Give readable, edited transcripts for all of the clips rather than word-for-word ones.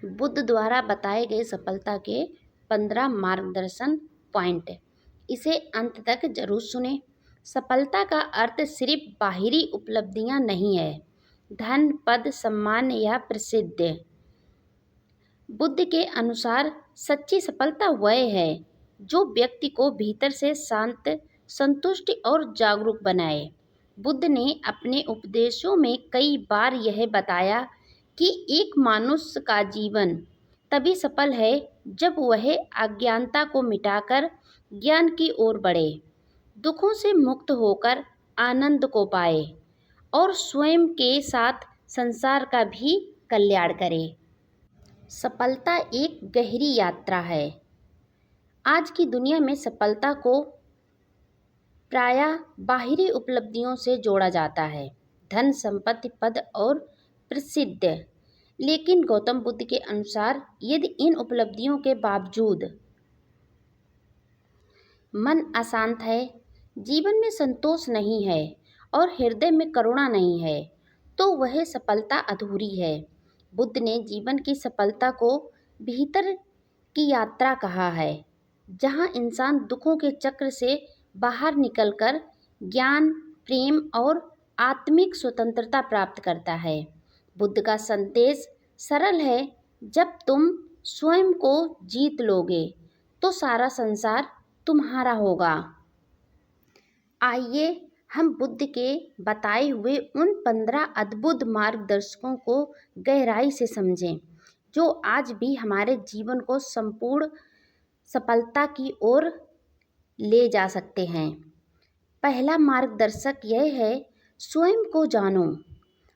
बुद्ध द्वारा बताए गए सफलता के 15 मार्गदर्शन पॉइंट। इसे अंत तक जरूर सुने। सफलता का अर्थ सिर्फ बाहरी उपलब्धियां नहीं है, धन, पद, सम्मान या प्रसिद्धि। बुद्ध के अनुसार सच्ची सफलता वह है जो व्यक्ति को भीतर से शांत, संतुष्ट और जागरूक बनाए। बुद्ध ने अपने उपदेशों में कई बार यह बताया कि एक मनुष्य का जीवन तभी सफल है जब वह अज्ञानता को मिटाकर ज्ञान की ओर बढ़े, दुखों से मुक्त होकर आनंद को पाए और स्वयं के साथ संसार का भी कल्याण करे। सफलता एक गहरी यात्रा है। आज की दुनिया में सफलता को प्रायः बाहरी उपलब्धियों से जोड़ा जाता है, धन, संपत्ति, पद और प्रसिद्धि। लेकिन गौतम बुद्ध के अनुसार यदि इन उपलब्धियों के बावजूद मन अशांत है, जीवन में संतोष नहीं है और हृदय में करुणा नहीं है, तो वह सफलता अधूरी है। बुद्ध ने जीवन की सफलता को भीतर की यात्रा कहा है, जहाँ इंसान दुखों के चक्र से बाहर निकलकर ज्ञान, प्रेम और आत्मिक स्वतंत्रता प्राप्त करता है। बुद्ध का संदेश सरल है, जब तुम स्वयं को जीत लोगे तो सारा संसार तुम्हारा होगा। आइए हम बुद्ध के बताए हुए उन 15 अद्भुत मार्गदर्शकों को गहराई से समझें, जो आज भी हमारे जीवन को संपूर्ण सफलता की ओर ले जा सकते हैं। पहला मार्गदर्शक यह है, स्वयं को जानो।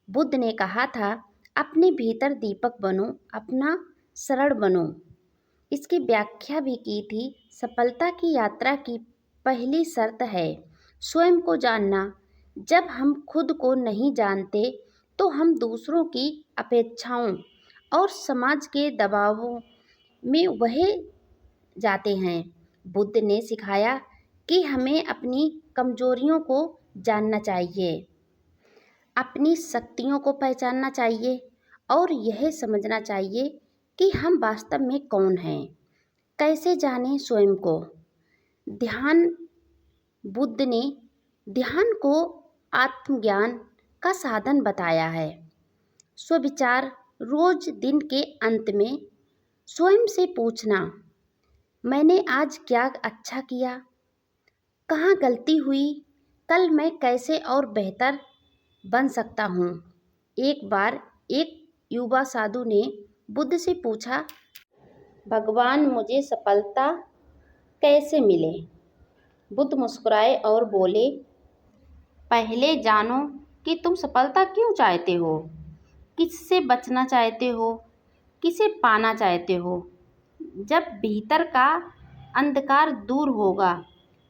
बुद्ध ने कहा था, अपने भीतर दीपक बनो, अपना शरण बनो। इसकी व्याख्या भी की थी, सफलता की यात्रा की पहली शर्त है स्वयं को जानना। जब हम खुद को नहीं जानते तो हम दूसरों की अपेक्षाओं और समाज के दबावों में बह जाते हैं। बुद्ध ने सिखाया कि हमें अपनी कमजोरियों को जानना चाहिए, अपनी शक्तियों को पहचानना चाहिए और यह समझना चाहिए कि हम वास्तव में कौन हैं। कैसे जानें स्वयं को? ध्यान। बुद्ध ने ध्यान को आत्मज्ञान का साधन बताया है। स्वविचार। रोज दिन के अंत में स्वयं से पूछना, मैंने आज क्या अच्छा किया, कहाँ गलती हुई, कल मैं कैसे और बेहतर बन सकता हूँ। एक बार एक युवा साधु ने बुद्ध से पूछा, भगवान, मुझे सफलता कैसे मिले? बुद्ध मुस्कुराए और बोले, पहले जानो कि तुम सफलता क्यों चाहते हो, किससे बचना चाहते हो, किसे पाना चाहते हो। जब भीतर का अंधकार दूर होगा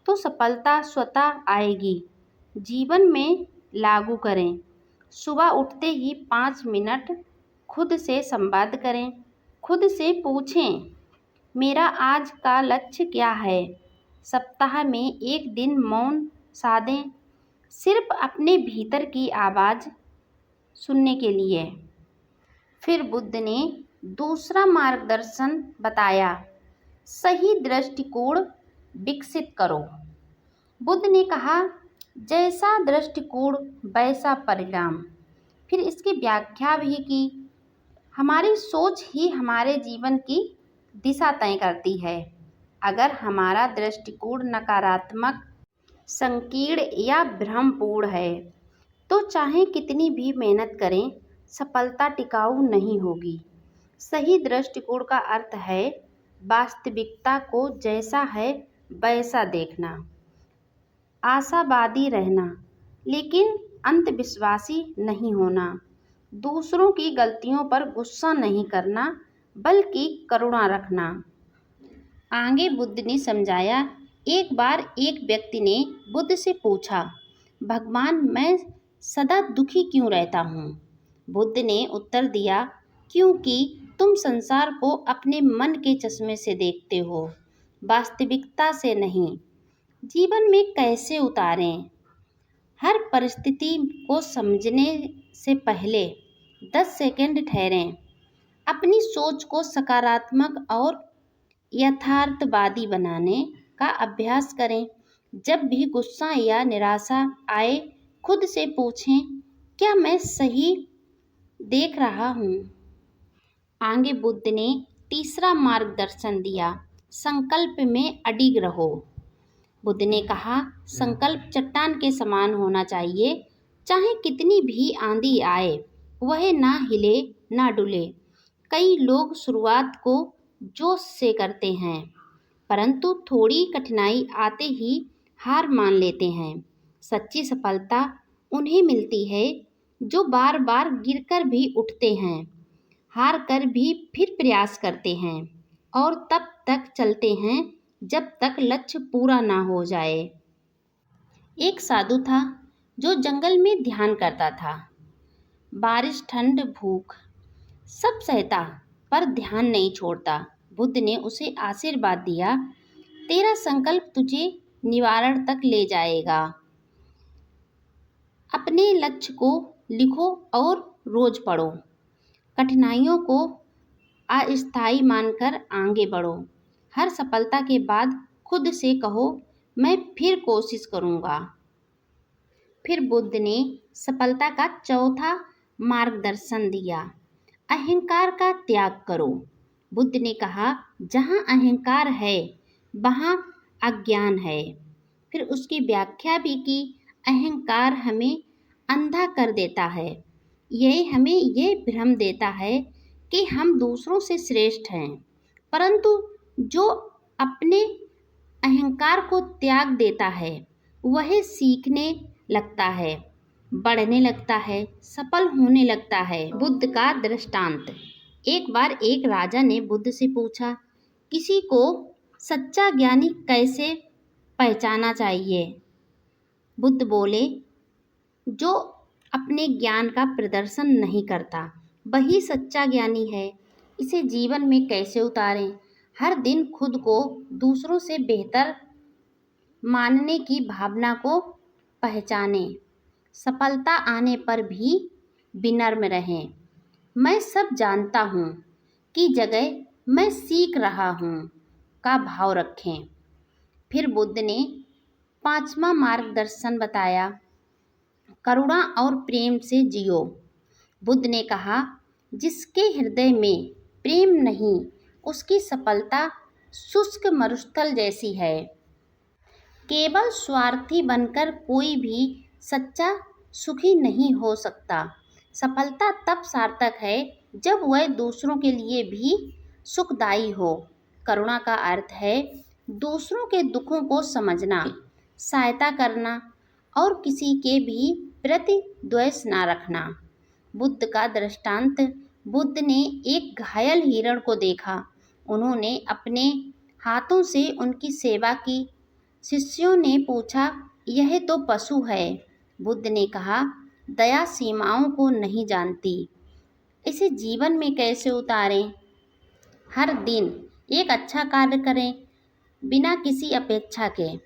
तो सफलता स्वतः आएगी। जीवन में लागू करें। सुबह उठते ही 5 मिनट खुद से संवाद करें। खुद से पूछें, मेरा आज का लक्ष्य क्या है। सप्ताह में एक दिन मौन साधें, सिर्फ अपने भीतर की आवाज़ सुनने के लिए। फिर बुद्ध ने दूसरा मार्गदर्शन बताया, सही दृष्टिकोण विकसित करो। बुद्ध ने कहा, जैसा दृष्टिकोण वैसा परिणाम। फिर इसकी व्याख्या भी की, हमारी सोच ही हमारे जीवन की दिशा तय करती है। अगर हमारा दृष्टिकोण नकारात्मक, संकीर्ण या भ्रमपूर्ण है तो चाहे कितनी भी मेहनत करें, सफलता टिकाऊ नहीं होगी। सही दृष्टिकोण का अर्थ है वास्तविकता को जैसा है वैसा देखना, आशावादी रहना, लेकिन अंधविश्वासी नहीं होना, दूसरों की गलतियों पर गुस्सा नहीं करना बल्कि करुणा रखना। आगे बुद्ध ने समझाया, एक बार एक व्यक्ति ने बुद्ध से पूछा, भगवान, मैं सदा दुखी क्यों रहता हूँ? बुद्ध ने उत्तर दिया, क्योंकि तुम संसार को अपने मन के चश्मे से देखते हो, वास्तविकता से नहीं। जीवन में कैसे उतारें? हर परिस्थिति को समझने से पहले 10 सेकंड ठहरें। अपनी सोच को सकारात्मक और यथार्थवादी बनाने का अभ्यास करें। जब भी गुस्सा या निराशा आए, खुद से पूछें, क्या मैं सही देख रहा हूँ? आगे बुद्ध ने तीसरा मार्गदर्शन दिया, संकल्प में अडिग रहो। बुद्ध ने कहा, संकल्प चट्टान के समान होना चाहिए। चाहे कितनी भी आंधी आए, वह ना हिले ना डुले। कई लोग शुरुआत को जोश से करते हैं, परंतु थोड़ी कठिनाई आते ही हार मान लेते हैं। सच्ची सफलता उन्हें मिलती है जो बार बार गिरकर भी उठते हैं, हार कर भी फिर प्रयास करते हैं और तब तक चलते हैं जब तक लक्ष्य पूरा ना हो जाए। एक साधु था जो जंगल में ध्यान करता था। बारिश, ठंड, भूख सब सहता, पर ध्यान नहीं छोड़ता। बुद्ध ने उसे आशीर्वाद दिया, तेरा संकल्प तुझे निवारण तक ले जाएगा। अपने लक्ष्य को लिखो और रोज पढ़ो। कठिनाइयों को अस्थायी मानकर आगे बढ़ो। हर सफलता के बाद खुद से कहो, मैं फिर कोशिश करूँगा। फिर बुद्ध ने सफलता का चौथा मार्गदर्शन दिया, अहंकार का त्याग करो। बुद्ध ने कहा, जहाँ अहंकार है वहाँ अज्ञान है। फिर उसकी व्याख्या भी की, अहंकार हमें अंधा कर देता है। यह हमें यह भ्रम देता है कि हम दूसरों से श्रेष्ठ हैं, परंतु जो अपने अहंकार को त्याग देता है वह सीखने लगता है, बढ़ने लगता है, सफल होने लगता है। बुद्ध का दृष्टांत। एक बार एक राजा ने बुद्ध से पूछा, किसी को सच्चा ज्ञानी कैसे पहचाना चाहिए? बुद्ध बोले, जो अपने ज्ञान का प्रदर्शन नहीं करता वही सच्चा ज्ञानी है। इसे जीवन में कैसे उतारें? हर दिन खुद को दूसरों से बेहतर मानने की भावना को पहचानें। सफलता आने पर भी विनम्र रहें। मैं सब जानता हूँ की जगह मैं सीख रहा हूँ का भाव रखें। फिर बुद्ध ने पांचवा मार्गदर्शन बताया, करुणा और प्रेम से जियो। बुद्ध ने कहा, जिसके हृदय में प्रेम नहीं, उसकी सफलता शुष्क मरुस्थल जैसी है। केवल स्वार्थी बनकर कोई भी सच्चा सुखी नहीं हो सकता। सफलता तब सार्थक है जब वह दूसरों के लिए भी सुखदायी हो। करुणा का अर्थ है दूसरों के दुखों को समझना, सहायता करना और किसी के भी प्रति द्वेष ना रखना। बुद्ध का दृष्टांत। बुद्ध ने एक घायल हिरण को देखा। उन्होंने अपने हाथों से उनकी सेवा की। शिष्यों ने पूछा, यह तो पशु है। बुद्ध ने कहा, दया सीमाओं को नहीं जानती। इसे जीवन में कैसे उतारें? हर दिन एक अच्छा कार्य करें, बिना किसी अपेक्षा के।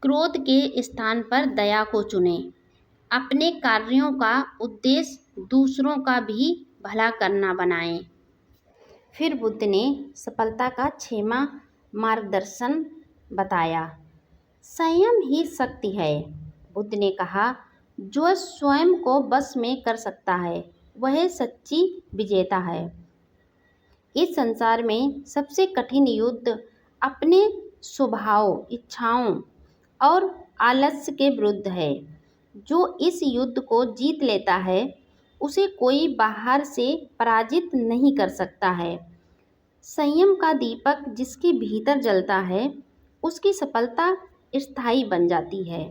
क्रोध के स्थान पर दया को चुनें। अपने कार्यों का उद्देश्य दूसरों का भी भला करना बनाएं। फिर बुद्ध ने सफलता का छठवां मार्गदर्शन बताया, संयम ही शक्ति है। बुद्ध ने कहा, जो स्वयं को बस में कर सकता है वह सच्ची विजेता है। इस संसार में सबसे कठिन युद्ध अपने स्वभाव, इच्छाओं और आलस्य के विरुद्ध है। जो इस युद्ध को जीत लेता है उसे कोई बाहर से पराजित नहीं कर सकता है। संयम का दीपक जिसके भीतर जलता है उसकी सफलता स्थायी बन जाती है।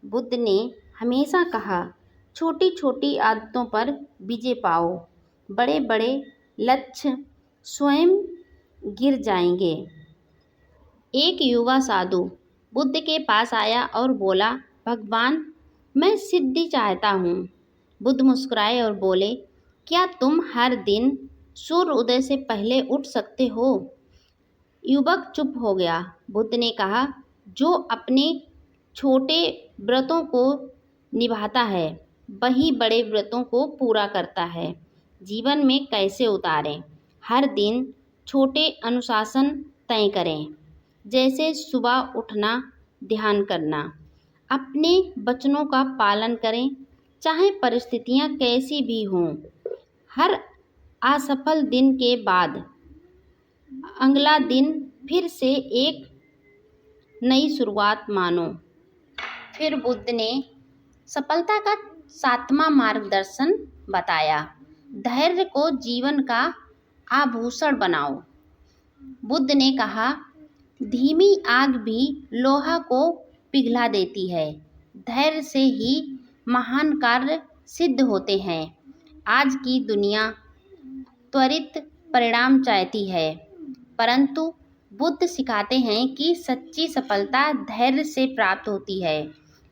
बुद्ध ने हमेशा कहा, छोटी छोटी आदतों पर विजय पाओ, बड़े बड़े लक्ष्य स्वयं गिर जाएंगे। एक युवा साधु बुद्ध के पास आया और बोला, भगवान, मैं सिद्धि चाहता हूँ। बुद्ध मुस्कुराए और बोले, क्या तुम हर दिन सूर्य उदय से पहले उठ सकते हो? युवक चुप हो गया। बुद्ध ने कहा, जो अपने छोटे व्रतों को निभाता है वही बड़े व्रतों को पूरा करता है। जीवन में कैसे उतारें। हर दिन छोटे अनुशासन तय करें, जैसे सुबह उठना, ध्यान करना। अपने वचनों का पालन करें, चाहे परिस्थितियां कैसी भी हों। हर असफल दिन के बाद अगला दिन फिर से एक नई शुरुआत मानो। फिर बुद्ध ने सफलता का 7वां मार्गदर्शन बताया। धैर्य को जीवन का आभूषण बनाओ। बुद्ध ने कहा, धीमी आग भी लोहा को पिघला देती है। धैर्य से ही महान कार्य सिद्ध होते हैं। आज की दुनिया त्वरित परिणाम चाहती है, परंतु बुद्ध सिखाते हैं कि सच्ची सफलता धैर्य से प्राप्त होती है।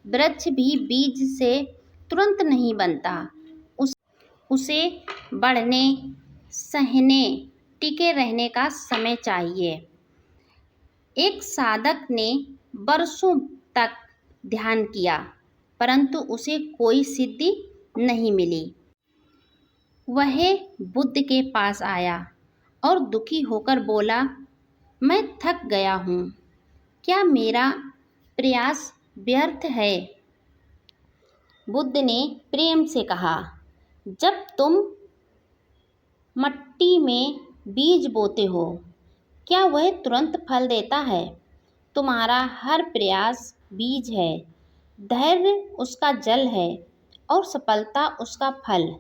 वृक्ष भी बीज से तुरंत नहीं बनता, उसे बढ़ने, सहने, टिके रहने का समय चाहिए। एक साधक ने वर्षों तक ध्यान किया, परंतु उसे कोई सिद्धि नहीं मिली। वह बुद्ध के पास आया और दुखी होकर बोला, मैं थक गया हूँ, क्या मेरा प्रयास व्यर्थ है? बुद्ध ने प्रेम से कहा, जब तुम मिट्टी में बीज बोते हो, क्या वह तुरंत फल देता है? तुम्हारा हर प्रयास बीज है, धैर्य उसका जल है और सफलता उसका फल।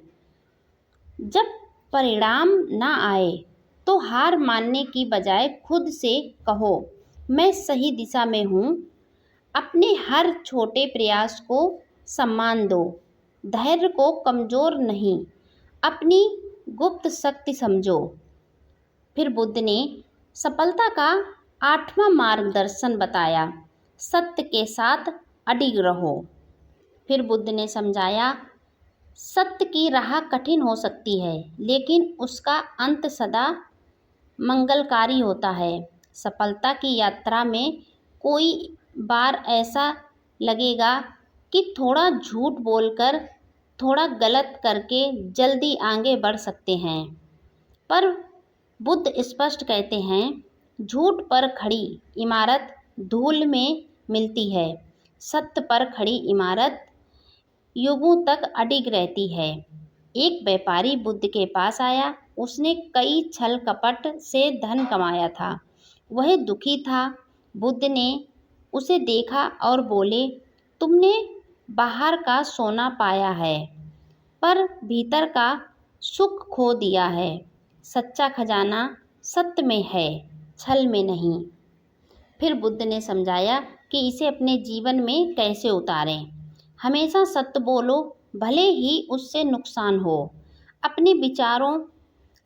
जब परिणाम ना आए तो हार मानने की बजाय खुद से कहो, मैं सही दिशा में हूँ। अपने हर छोटे प्रयास को सम्मान दो। धैर्य को कमजोर नहीं, अपनी गुप्त शक्ति समझो। फिर बुद्ध ने सफलता का 8वां मार्गदर्शन बताया, सत्य के साथ अडिग रहो। फिर बुद्ध ने समझाया, सत्य की राह कठिन हो सकती है, लेकिन उसका अंत सदा मंगलकारी होता है। सफलता की यात्रा में कोई बार ऐसा लगेगा कि थोड़ा झूठ बोलकर, थोड़ा गलत करके जल्दी आगे बढ़ सकते हैं, पर बुद्ध स्पष्ट कहते हैं, झूठ पर खड़ी इमारत धूल में मिलती है, सत्य पर खड़ी इमारत युगों तक अडिग रहती है। एक व्यापारी बुद्ध के पास आया। उसने कई छल कपट से धन कमाया था। वह दुखी था। बुद्ध ने उसे देखा और बोले, तुमने बाहर का सोना पाया है, पर भीतर का सुख खो दिया है। सच्चा खजाना सत्य में है, छल में नहीं। फिर बुद्ध ने समझाया कि इसे अपने जीवन में कैसे उतारें। हमेशा सत्य बोलो, भले ही उससे नुकसान हो। अपने विचारों,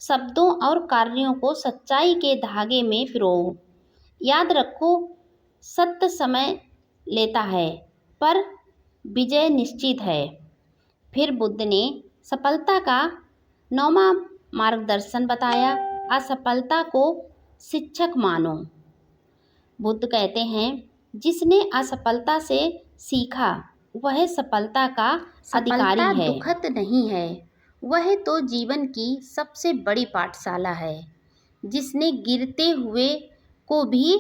शब्दों और कार्यों को सच्चाई के धागे में पिरोओ। याद रखो, सत्य समय लेता है, पर विजय निश्चित है। फिर बुद्ध ने सफलता का 9वां मार्गदर्शन बताया, असफलता को शिक्षक मानो। बुद्ध कहते हैं, जिसने असफलता से सीखा वह सफलता का अधिकारी है। दुखद नहीं है, वह तो जीवन की सबसे बड़ी पाठशाला है। जिसने गिरते हुए को भी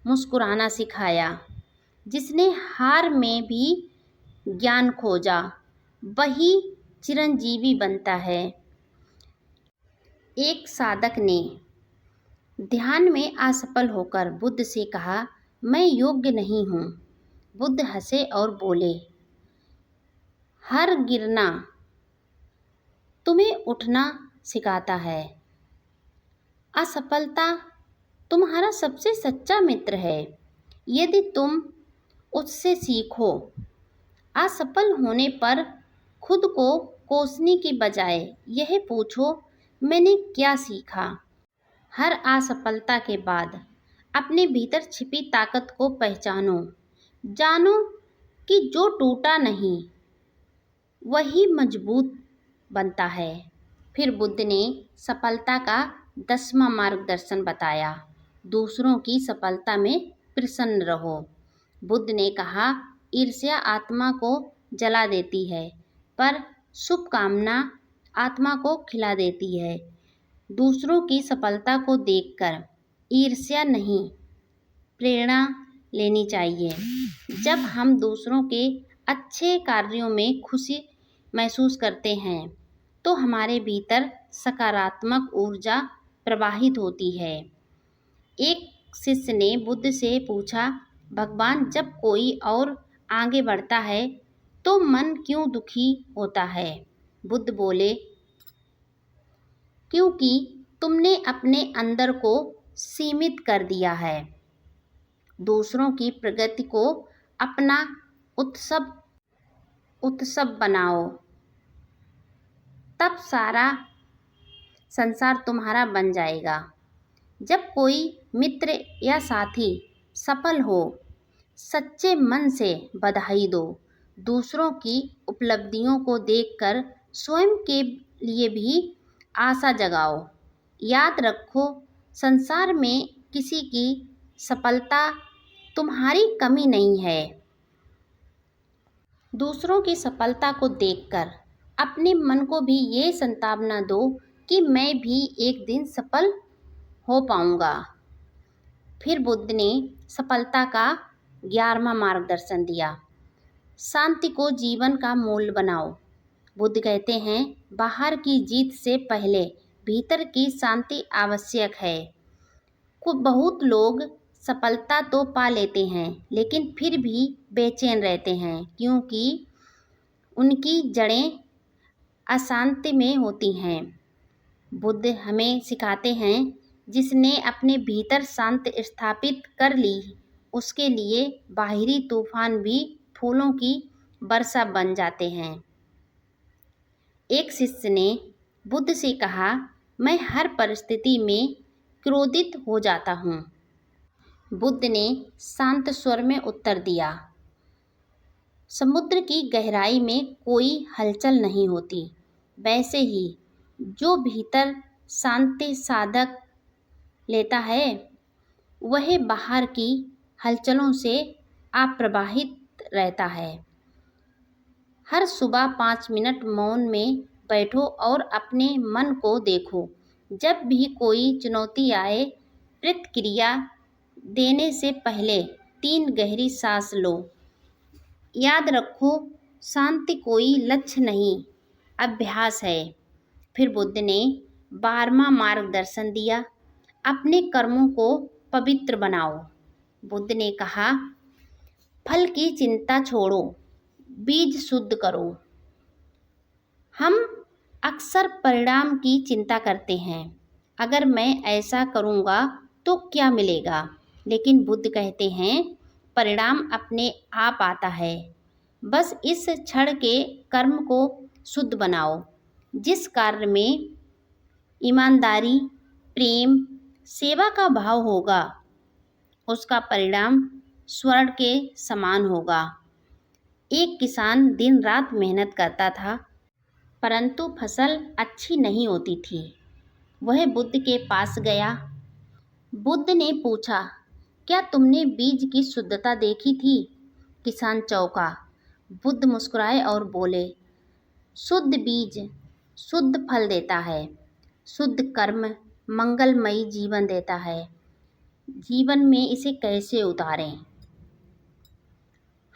मुस्कुराना सिखाया, जिसने हार में भी ज्ञान खोजा, वही चिरंजीवी बनता है। एक साधक ने ध्यान में असफल होकर बुद्ध से कहा, मैं योग्य नहीं हूँ। बुद्ध हंसे और बोले, हर गिरना तुम्हें उठना सिखाता है। असफलता तुम्हारा सबसे सच्चा मित्र है, यदि तुम उससे सीखो। असफल होने पर खुद को कोसने की बजाय यह पूछो, मैंने क्या सीखा। हर असफलता के बाद अपने भीतर छिपी ताकत को पहचानो। जानो कि जो टूटा नहीं वही मजबूत बनता है। फिर बुद्ध ने सफलता का 10वां मार्गदर्शन बताया, दूसरों की सफलता में प्रसन्न रहो। बुद्ध ने कहा, ईर्ष्या आत्मा को जला देती है, पर शुभकामना आत्मा को खिला देती है। दूसरों की सफलता को देखकर ईर्ष्या नहीं, प्रेरणा लेनी चाहिए। जब हम दूसरों के अच्छे कार्यों में खुशी महसूस करते हैं तो हमारे भीतर सकारात्मक ऊर्जा प्रवाहित होती है। एक शिष्य ने बुद्ध से पूछा, भगवान, जब कोई और आगे बढ़ता है तो मन क्यों दुखी होता है? बुद्ध बोले, क्योंकि तुमने अपने अंदर को सीमित कर दिया है। दूसरों की प्रगति को अपना उत्सव बनाओ, तब सारा संसार तुम्हारा बन जाएगा। जब कोई मित्र या साथी सफल हो, सच्चे मन से बधाई दो। दूसरों की उपलब्धियों को देखकर स्वयं के लिए भी आशा जगाओ। याद रखो, संसार में किसी की सफलता तुम्हारी कमी नहीं है। दूसरों की सफलता को देखकर अपने मन को भी ये सांत्वना दो कि मैं भी एक दिन सफल हो पाऊंगा। फिर बुद्ध ने सफलता का 11वां मार्गदर्शन दिया। शांति को जीवन का मूल बनाओ। बुद्ध कहते हैं, बाहर की जीत से पहले भीतर की शांति आवश्यक है। बहुत लोग सफलता तो पा लेते हैं लेकिन फिर भी बेचैन रहते हैं, क्योंकि उनकी जड़ें अशांति में होती हैं। बुद्ध हमें सिखाते हैं, जिसने अपने भीतर शांति स्थापित कर ली, उसके लिए बाहरी तूफान भी फूलों की वर्षा बन जाते हैं। एक शिष्य ने बुद्ध से कहा, मैं हर परिस्थिति में क्रोधित हो जाता हूँ। बुद्ध ने शांत स्वर में उत्तर दिया, समुद्र की गहराई में कोई हलचल नहीं होती, वैसे ही जो भीतर शांति साधक लेता है वह बाहर की हलचलों से अप्रभावित रहता है। हर सुबह 5 मिनट मौन में बैठो और अपने मन को देखो। जब भी कोई चुनौती आए, प्रतिक्रिया देने से पहले 3 गहरी सांस लो। याद रखो, शांति कोई लक्ष्य नहीं, अभ्यास है। फिर बुद्ध ने 12वां मार्गदर्शन दिया, अपने कर्मों को पवित्र बनाओ। बुद्ध ने कहा, फल की चिंता छोड़ो, बीज शुद्ध करो। हम अक्सर परिणाम की चिंता करते हैं, अगर मैं ऐसा करूँगा तो क्या मिलेगा? लेकिन बुद्ध कहते हैं, परिणाम अपने आप आता है, बस इस क्षण के कर्म को शुद्ध बनाओ। जिस कार्य में ईमानदारी, प्रेम, सेवा का भाव होगा, उसका परिणाम स्वर्ण के समान होगा। एक किसान दिन रात मेहनत करता था, परंतु फसल अच्छी नहीं होती थी। वह बुद्ध के पास गया। बुद्ध ने पूछा, क्या तुमने बीज की शुद्धता देखी थी? किसान चौंका। बुद्ध मुस्कुराए और बोले, शुद्ध बीज शुद्ध फल देता है, शुद्ध कर्म मंगलमयी जीवन देता है। जीवन में इसे कैसे उतारें?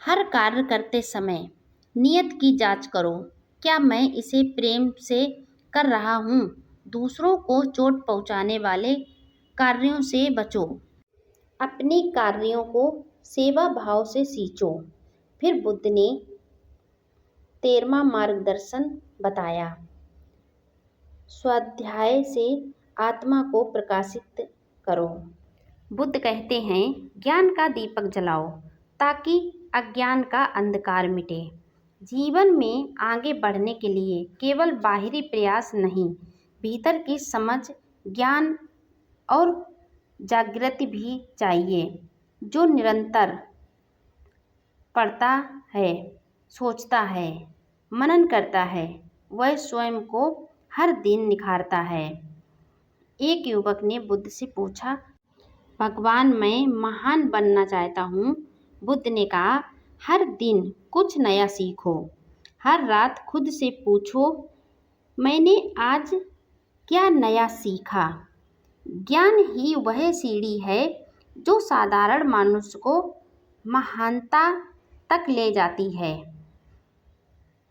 हर कार्य करते समय नियत की जांच करो, क्या मैं इसे प्रेम से कर रहा हूँ? दूसरों को चोट पहुँचाने वाले कार्यों से बचो। अपने कार्यों को सेवा भाव से सींचो। फिर बुद्ध ने 13वां मार्गदर्शन बताया, स्वाध्याय से आत्मा को प्रकाशित करो। बुद्ध कहते हैं, ज्ञान का दीपक जलाओ ताकि अज्ञान का अंधकार मिटे। जीवन में आगे बढ़ने के लिए केवल बाहरी प्रयास नहीं, भीतर की समझ, ज्ञान और जागृति भी चाहिए। जो निरंतर पढ़ता है, सोचता है, मनन करता है, वह स्वयं को हर दिन निखारता है। एक युवक ने बुद्ध से पूछा, भगवान, मैं महान बनना चाहता हूँ। बुद्ध ने कहा, हर दिन कुछ नया सीखो। हर रात खुद से पूछो, मैंने आज क्या नया सीखा? ज्ञान ही वह सीढ़ी है जो साधारण मनुष्य को महानता तक ले जाती है।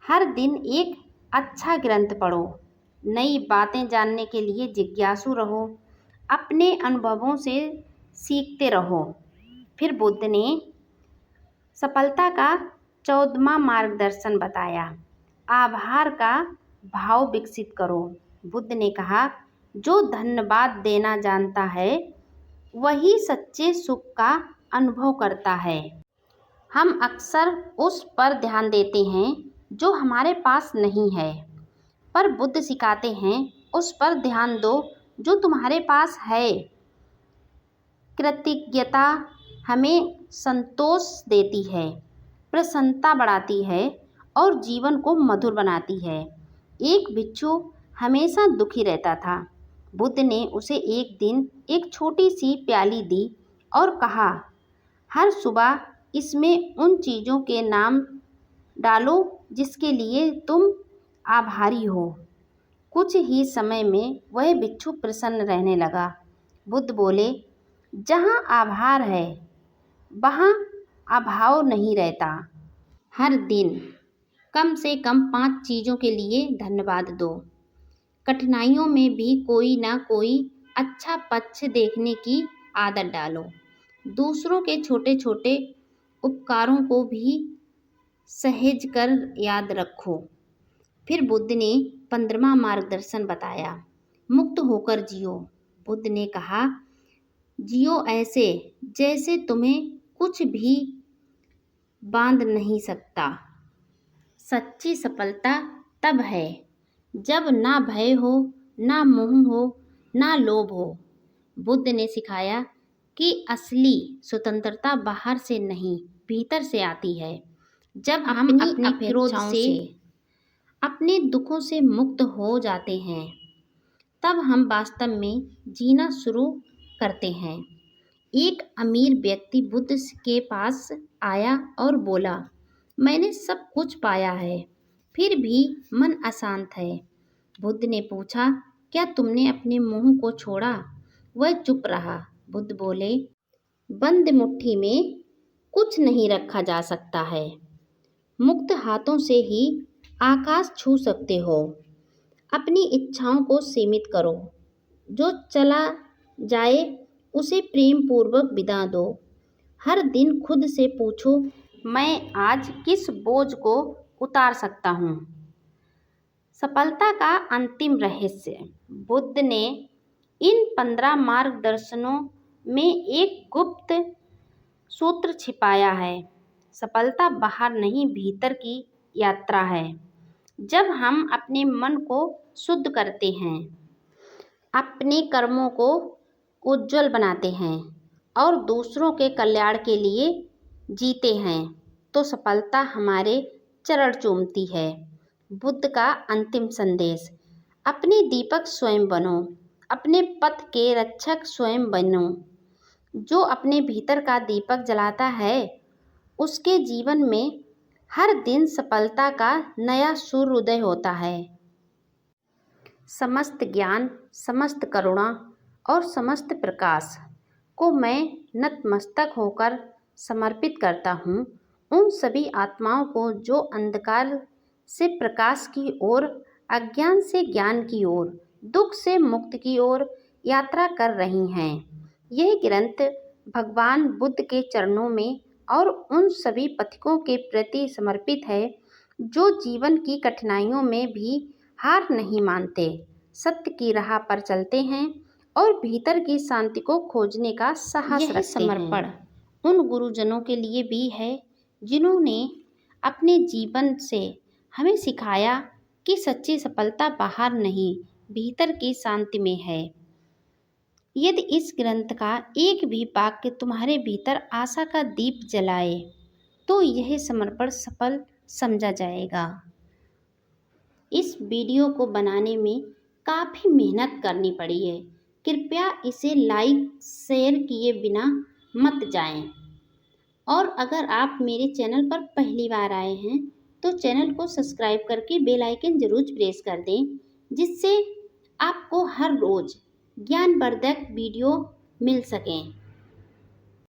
हर दिन एक अच्छा ग्रंथ पढ़ो, नई बातें जानने के लिए जिज्ञासु रहो, अपने अनुभवों से सीखते रहो। फिर बुद्ध ने सफलता का 14वां मार्गदर्शन बताया, आभार का भाव विकसित करो। बुद्ध ने कहा, जो धन्यवाद देना जानता है वही सच्चे सुख का अनुभव करता है। हम अक्सर उस पर ध्यान देते हैं जो हमारे पास नहीं है, पर बुद्ध सिखाते हैं उस पर ध्यान दो जो तुम्हारे पास है। कृतज्ञता हमें संतोष देती है, प्रसन्नता बढ़ाती है और जीवन को मधुर बनाती है। एक बिच्छू हमेशा दुखी रहता था। बुद्ध ने उसे एक दिन एक छोटी सी प्याली दी और कहा, हर सुबह इसमें उन चीज़ों के नाम डालो जिसके लिए तुम आभारी हो। कुछ ही समय में वह बिच्छू प्रसन्न रहने लगा। बुद्ध बोले, जहाँ आभार है वहाँ अभाव नहीं रहता। हर दिन कम से कम 5 चीज़ों के लिए धन्यवाद दो। कठिनाइयों में भी कोई ना कोई अच्छा पक्ष देखने की आदत डालो। दूसरों के छोटे छोटे उपकारों को भी सहेज कर याद रखो। फिर बुद्ध ने 15वां मार्गदर्शन बताया, मुक्त होकर जियो। बुद्ध ने कहा, जियो ऐसे जैसे तुम्हें कुछ भी बांध नहीं सकता। सच्ची सफलता तब है जब ना भय हो, ना मोह हो, ना लोभ हो। बुद्ध ने सिखाया कि असली स्वतंत्रता बाहर से नहीं, भीतर से आती है। जब हम अपने क्रोध से, अपने दुखों से मुक्त हो जाते हैं, तब हम वास्तव में जीना शुरू करते हैं। एक अमीर व्यक्ति बुद्ध के पास आया और बोला, मैंने सब कुछ पाया है, फिर भी मन अशांत है। बुद्ध ने पूछा, क्या तुमने अपने मोह को छोड़ा? वह चुप रहा। बुद्ध बोले, बंद मुट्ठी में कुछ नहीं रखा जा सकता है। मुक्त हाथों से ही आकाश छू सकते हो। अपनी इच्छाओं को सीमित करो। जो चला जाए उसे प्रेम पूर्वक विदा दो। हर दिन खुद से पूछो, मैं आज किस बोझ को उतार सकता हूँ। सफलता का अंतिम रहस्य। बुद्ध ने इन 15 मार्गदर्शनों में एक गुप्त सूत्र छिपाया है। सफलता बाहर नहीं, भीतर की यात्रा है। जब हम अपने मन को शुद्ध करते हैं, अपने कर्मों को उज्जवल बनाते हैं और दूसरों के कल्याण के लिए जीते हैं, तो सफलता हमारे चरण चूमती है। बुद्ध का अंतिम संदेश, अपने दीपक स्वयं बनो, अपने पथ के रक्षक स्वयं बनो। जो अपने भीतर का दीपक जलाता है, उसके जीवन में हर दिन सफलता का नया सूर्योदय होता है। समस्त ज्ञान, समस्त करुणा और समस्त प्रकाश को मैं नतमस्तक होकर समर्पित करता हूँ उन सभी आत्माओं को जो अंधकार से प्रकाश की ओर, अज्ञान से ज्ञान की ओर, दुख से मुक्ति की ओर यात्रा कर रही हैं। यह ग्रंथ भगवान बुद्ध के चरणों में और उन सभी पथिकों के प्रति समर्पित है जो जीवन की कठिनाइयों में भी हार नहीं मानते, सत्य की राह पर चलते हैं और भीतर की शांति को खोजने का साहस रखते हैं। समर्पण उन गुरुजनों के लिए भी है जिन्होंने अपने जीवन से हमें सिखाया कि सच्ची सफलता बाहर नहीं, भीतर की शांति में है। यदि इस ग्रंथ का एक भी वाक्य तुम्हारे भीतर आशा का दीप जलाए, तो यह समर्पण सफल समझा जाएगा। इस वीडियो को बनाने में काफ़ी मेहनत करनी पड़ी है। कृपया इसे लाइक शेयर किए बिना मत जाएं। और अगर आप मेरे चैनल पर पहली बार आए हैं तो चैनल को सब्सक्राइब करके बेल आइकन ज़रूर प्रेस कर दें जिससे आपको हर रोज़ ज्ञानवर्धक वीडियो मिल सकें।